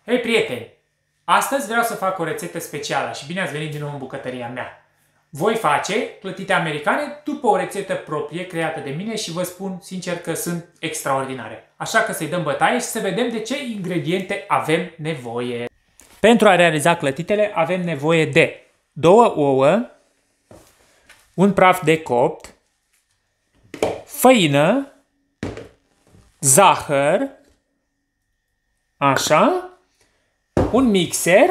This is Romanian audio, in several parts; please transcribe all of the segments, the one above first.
Hei prieteni! Astăzi vreau să fac o rețetă specială și bine ați venit din nou în bucătăria mea. Voi face clătite americane după o rețetă proprie creată de mine și vă spun sincer că sunt extraordinare. Așa că să-i dăm bătaie și să vedem de ce ingrediente avem nevoie. Pentru a realiza clătitele avem nevoie de 2 ouă, un praf de copt, făină, zahăr, așa, un mixer,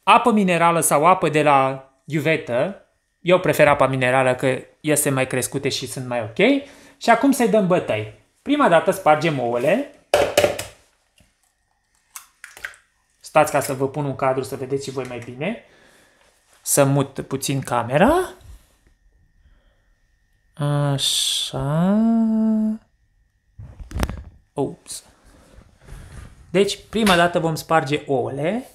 apă minerală sau apă de la ghiuvetă. Eu prefer apa minerală că iese mai crescute și sunt mai ok. Și acum să-i dăm bătăi. Prima dată spargem ouăle. Stați ca să vă pun un cadru să vedeți și voi mai bine. Să mut puțin camera. Așa. Ups. Deci, prima dată vom sparge ouăle.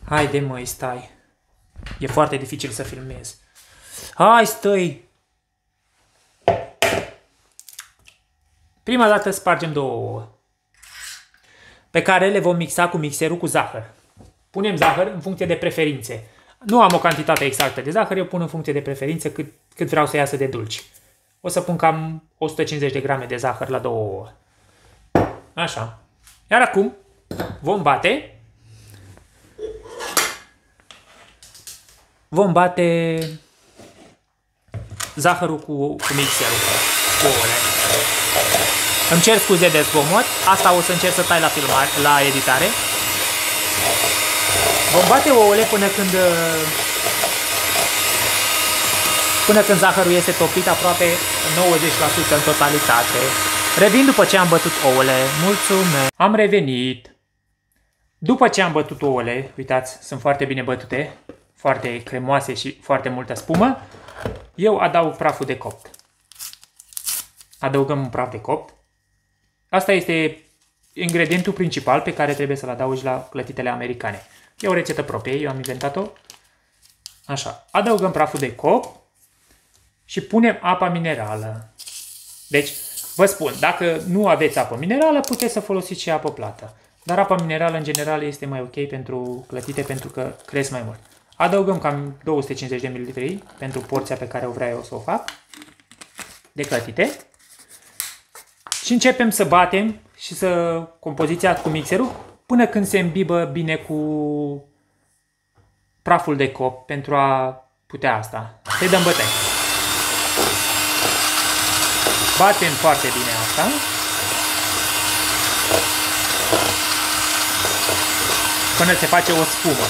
Haide măi, stai. E foarte dificil să filmez. Hai, stai! Prima dată spargem 2 ouă, pe care le vom mixa cu mixerul cu zahăr. Punem zahăr în funcție de preferințe. Nu am o cantitate exactă de zahăr, eu pun în funcție de preferințe cât vreau să iasă de dulci. O să pun cam 150 de grame de zahăr la 2 ouă. Așa. Iar acum vom bate. Vom bate zahărul cu mixerul, cu ouăle. Îmi cer scuze de zgomot, asta o să încerc să tai la editare. Vom bate ouăle până când zahărul este topit aproape 90% în totalitate. Revin după ce am bătut ouăle. Mulțumesc! Am revenit. După ce am bătut ouăle, uitați, sunt foarte bine bătute, foarte cremoase și foarte multă spumă, eu adaug praful de copt. Adăugăm un praf de copt. Asta este ingredientul principal pe care trebuie să-l adaugi la clătitele americane. E o rețetă proprie, eu am inventat-o. Așa, adăugăm praful de copt și punem apa minerală. Deci, vă spun, dacă nu aveți apă minerală, puteți să folosiți și apă plată. Dar apa minerală, în general, este mai ok pentru clătite, pentru că cresc mai mult. Adăugăm cam 250 de ml pentru porția pe care o vreau eu să o fac de clătite. Și începem să batem și să compoziția cu mixerul până când se îmbibă bine cu praful de copt pentru a putea asta. Să-i dăm bătăi. Batem foarte bine asta. Până se face o spumă.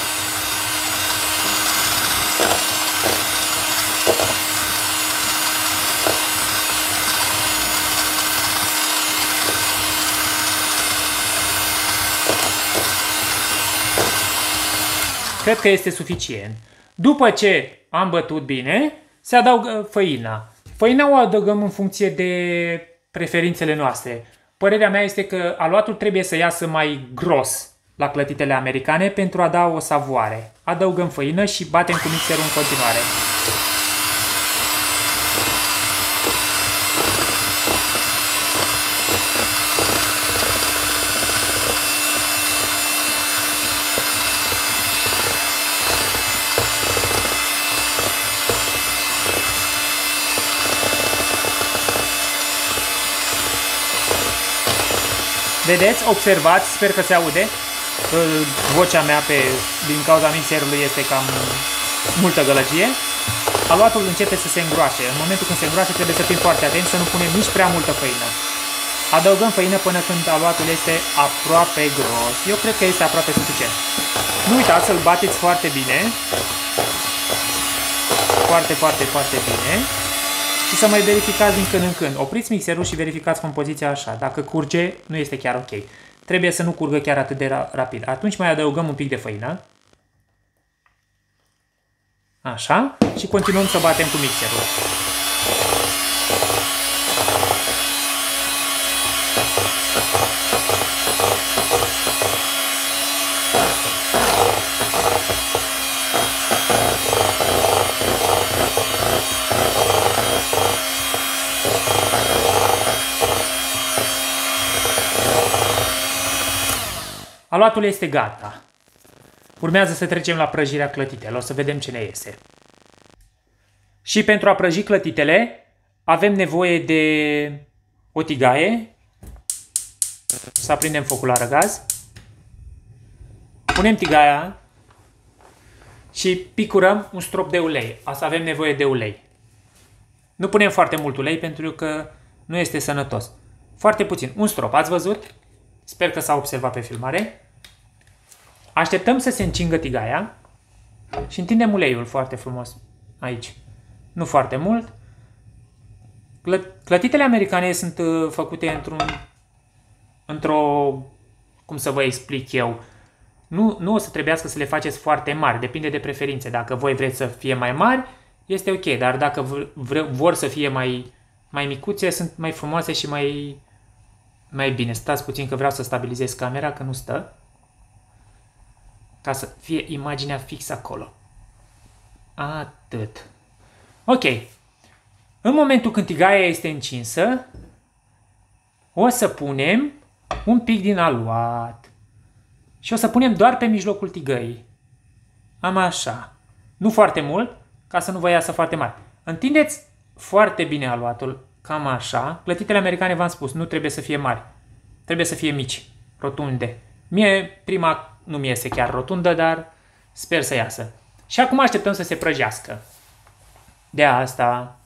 Cred că este suficient. După ce am bătut bine, se adaugă făina. Făina o adăugăm în funcție de preferințele noastre. Părerea mea este că aluatul trebuie să iasă mai gros la clătitele americane pentru a da o savoare. Adăugăm făină și batem cu mixerul în continuare. Vedeți? Observați, sper că se aude. Vocea mea din cauza mixerului este cam multă gălăgie. Aluatul începe să se îngroașe. În momentul când se îngroașe trebuie să fim foarte atenți să nu punem nici prea multă făină. Adăugăm făină până când aluatul este aproape gros. Eu cred că este aproape suficient. Nu uitați să-l bateți foarte bine. Foarte, foarte, foarte bine. Și să mai verificați din când în când. Opriți mixerul și verificați compoziția așa. Dacă curge, nu este chiar ok. Trebuie să nu curgă chiar atât de rapid. Atunci mai adăugăm un pic de făină. Așa. Și continuăm să batem cu mixerul. Aluatul este gata. Urmează să trecem la prăjirea clătitelor, să vedem ce ne iese. Și pentru a prăji clătitele avem nevoie de o tigaie. Să aprindem focul la răgaz. Punem tigaia și picurăm un strop de ulei. Asta avem nevoie de ulei. Nu punem foarte mult ulei pentru că nu este sănătos. Foarte puțin. Un strop. Ați văzut? Sper că s-a observat pe filmare. Așteptăm să se încingă tigaia și întindem uleiul foarte frumos aici. Nu foarte mult. Clătitele americane sunt făcute într-o, cum să vă explic eu, nu o să trebuiască să le faceți foarte mari, depinde de preferințe. Dacă voi vreți să fie mai mari, este ok, dar dacă vor să fie mai micuțe, sunt mai frumoase și mai bine. Stați puțin că vreau să stabilizez camera, că nu stă. Ca să fie imaginea fix acolo. Atât. Ok. În momentul când tigaia este încinsă, o să punem un pic din aluat. Și o să punem doar pe mijlocul tigăii. Am așa. Nu foarte mult, ca să nu vă iasă foarte mare. Întindeți foarte bine aluatul, cam așa. Clătitele americane, v-am spus, nu trebuie să fie mari. Trebuie să fie mici, rotunde. Mie prima nu mi iese chiar rotundă, dar sper să iasă. Și acum așteptăm să se prăjească. De asta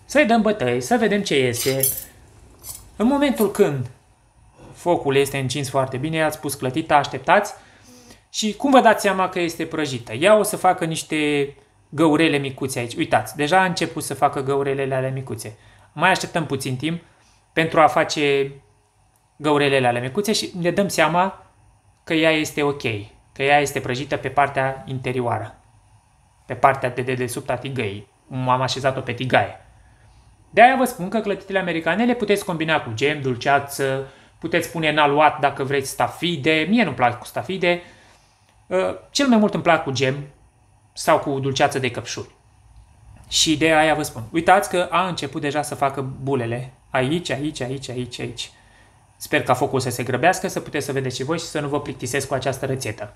să-i dăm bătăi, să vedem ce iese. În momentul când focul este încins foarte bine, ați pus clătita, așteptați și cum vă dați seama că este prăjită? Ea o să facă niște găurele micuțe aici. Uitați, deja a început să facă găurelele ale micuțe. Mai așteptăm puțin timp pentru a face găurelele ale micuțe și ne dăm seama că ea este ok, că ea este prăjită pe partea interioară, pe partea de dedesubt a tigăii. Am așezat-o pe tigaie. De-aia vă spun că clătitele americane le puteți combina cu gem, dulceață, puteți pune în aluat dacă vreți stafide. Mie nu-mi plac cu stafide. Cel mai mult îmi plac cu gem sau cu dulceață de căpșuni. Și de aia vă spun. Uitați că a început deja să facă bulele. Aici, aici, aici, aici, aici. Sper ca focul să se grăbească, să puteți să vedeți și voi și să nu vă plictisesc cu această rețetă.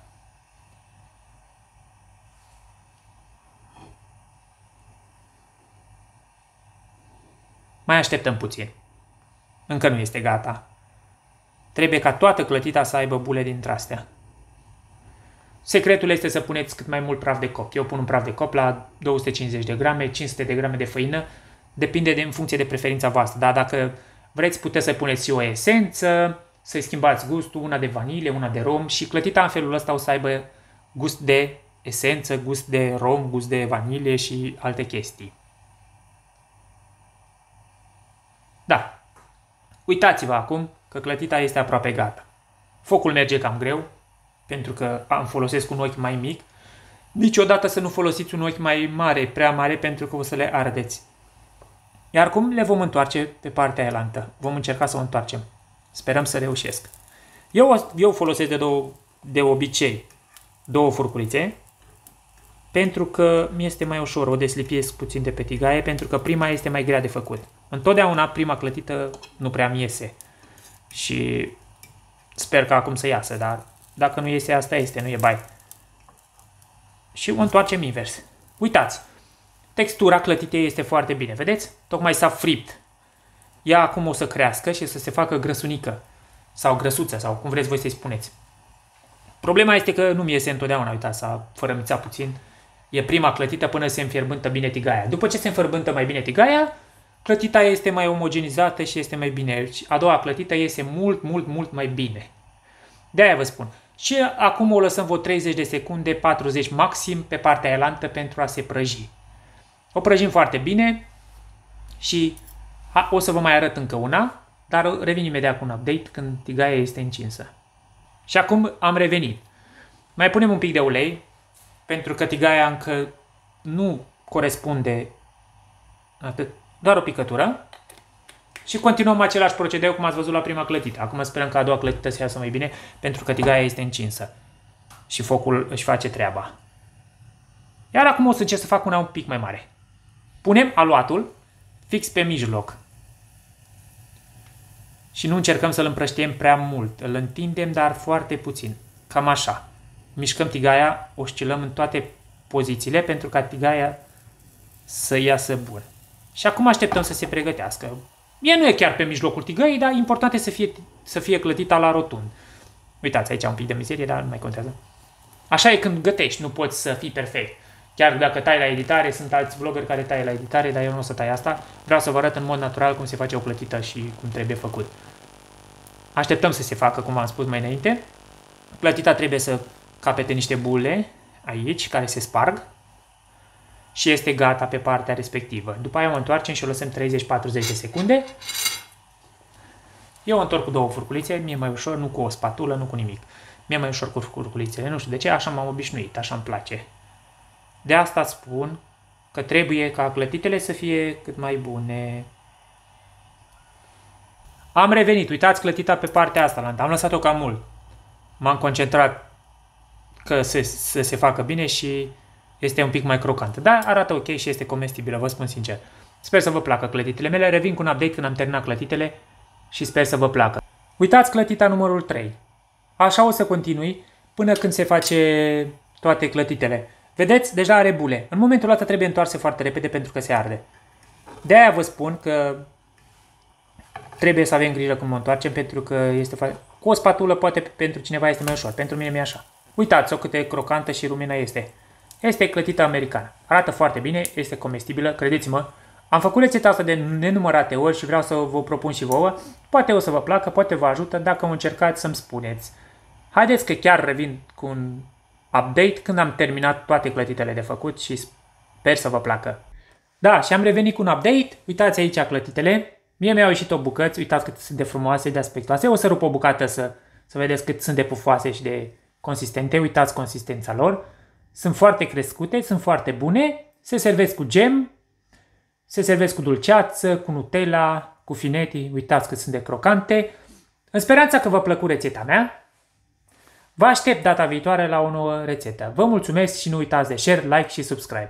Mai așteptăm puțin. Încă nu este gata. Trebuie ca toată clătita să aibă bule dintre astea. Secretul este să puneți cât mai mult praf de cop. Eu pun un praf de cop la 250 de grame, 500 de grame de făină. Depinde în funcție de preferința voastră. Dar dacă vreți, puteți să puneți și o esență, să-i schimbați gustul, una de vanilie, una de rom și clătita în felul ăsta o să aibă gust de esență, gust de rom, gust de vanilie și alte chestii. Da. Uitați-vă acum că clătita este aproape gata. Focul merge cam greu, pentru că folosesc un ochi mai mic. Niciodată să nu folosiți un ochi mai mare, prea mare, pentru că o să le ardeți. Iar acum le vom întoarce pe partea elantă. Vom încerca să o întoarcem. Sperăm să reușesc. Eu folosesc de obicei două furculițe, pentru că mi este mai ușor, o deslipiesc puțin de pe tigaie, pentru că prima este mai grea de făcut. Întotdeauna prima clătită nu prea mi iese și sper că acum să iasă, dar dacă nu iese, asta este, nu e bai. Și o întoarcem invers. Uitați, textura clătitei este foarte bine, vedeți? Tocmai s-a fript. Ea acum o să crească și să se facă grăsunică sau grăsuță sau cum vreți voi să-i spuneți. Problema este că nu mi iese întotdeauna, uitați, s-a fărămițat puțin. E prima clătită până se înfierbântă bine tigaia. După ce se înfierbântă mai bine tigaia, clătita este mai omogenizată și este mai bine. A doua clătită iese mult mai bine. De-aia vă spun. Și acum o lăsăm vreo 30 de secunde, 40 maxim, pe partea elantă pentru a se prăji. O prăjim foarte bine și o să vă mai arăt încă una, dar revin imediat cu un update când tigaia este încinsă. Și acum am revenit. Mai punem un pic de ulei, pentru că tigaia încă nu corespunde atât, doar o picătură. Și continuăm același procedeu cum ați văzut la prima clătită. Acum sperăm că a doua clătită să iasă mai bine, pentru că tigaia este încinsă. Și focul își face treaba. Iar acum o să încerc să fac una un pic mai mare. Punem aluatul fix pe mijloc. Și nu încercăm să-l împrăștiem prea mult. Îl întindem, dar foarte puțin. Cam așa. Mișcăm tigaia, oscilăm în toate pozițiile pentru ca tigaia să iasă bun. Și acum așteptăm să se pregătească. Ea nu e chiar pe mijlocul tigăii, dar important e să fie clătită la rotund. Uitați, aici un pic de mizerie, dar nu mai contează. Așa e când gătești, nu poți să fii perfect. Chiar dacă tai la editare, sunt alți vloggeri care taie la editare, dar eu nu o să tai asta. Vreau să vă arăt în mod natural cum se face o clătită și cum trebuie făcut. Așteptăm să se facă, cum v-am spus mai înainte. Clătita trebuie să capete niște bule aici, care se sparg. Și este gata pe partea respectivă. După aia o întoarcem și o lăsăm 30-40 de secunde. Eu o întorc cu două furculițe, mie mai ușor, nu cu o spatulă, nu cu nimic. Mie mai ușor cu furculițele, nu știu de ce, așa m-am obișnuit, așa îmi place. De asta spun că trebuie ca clătitele să fie cât mai bune. Am revenit, uitați clătita pe partea asta, am lăsat-o cam mult. M-am concentrat că să se facă bine și este un pic mai crocantă. Dar arată ok și este comestibilă, vă spun sincer. Sper să vă placă clătitele mele, revin cu un update când am terminat clătitele și sper să vă placă. Uitați clătita numărul 3. Așa o să continui până când se face toate clătitele. Vedeți? Deja are bule. În momentul ăsta trebuie întoarse foarte repede pentru că se arde. De aia vă spun că trebuie să avem grijă cum o întoarcem pentru că este cu o spatulă poate pentru cineva este mai ușor. Pentru mine mi-e așa. Uitați-o cât de crocantă și rumenă este. Este clătită americană. Arată foarte bine, este comestibilă, credeți-mă. Am făcut rețeta asta de nenumărate ori și vreau să vă propun și vouă. Poate o să vă placă, poate vă ajută, dacă o încercați să-mi spuneți. Haideți că chiar revin cu un update când am terminat toate clătitele de făcut și sper să vă placă. Da, și am revenit cu un update. Uitați aici clătitele. Mie mi-au ieșit o bucăți, uitați cât sunt de frumoase, de aspectoase. O să rup o bucată să vedeți cât sunt de pufoase și de consistente. Uitați consistența lor. Sunt foarte crescute, sunt foarte bune. Se servesc cu gem, se servesc cu dulceață, cu Nutella, cu fineti. Uitați cât sunt de crocante. În speranța că vă plăcut rețeta mea, vă aștept data viitoare la o nouă rețetă. Vă mulțumesc și nu uitați de share, like și subscribe.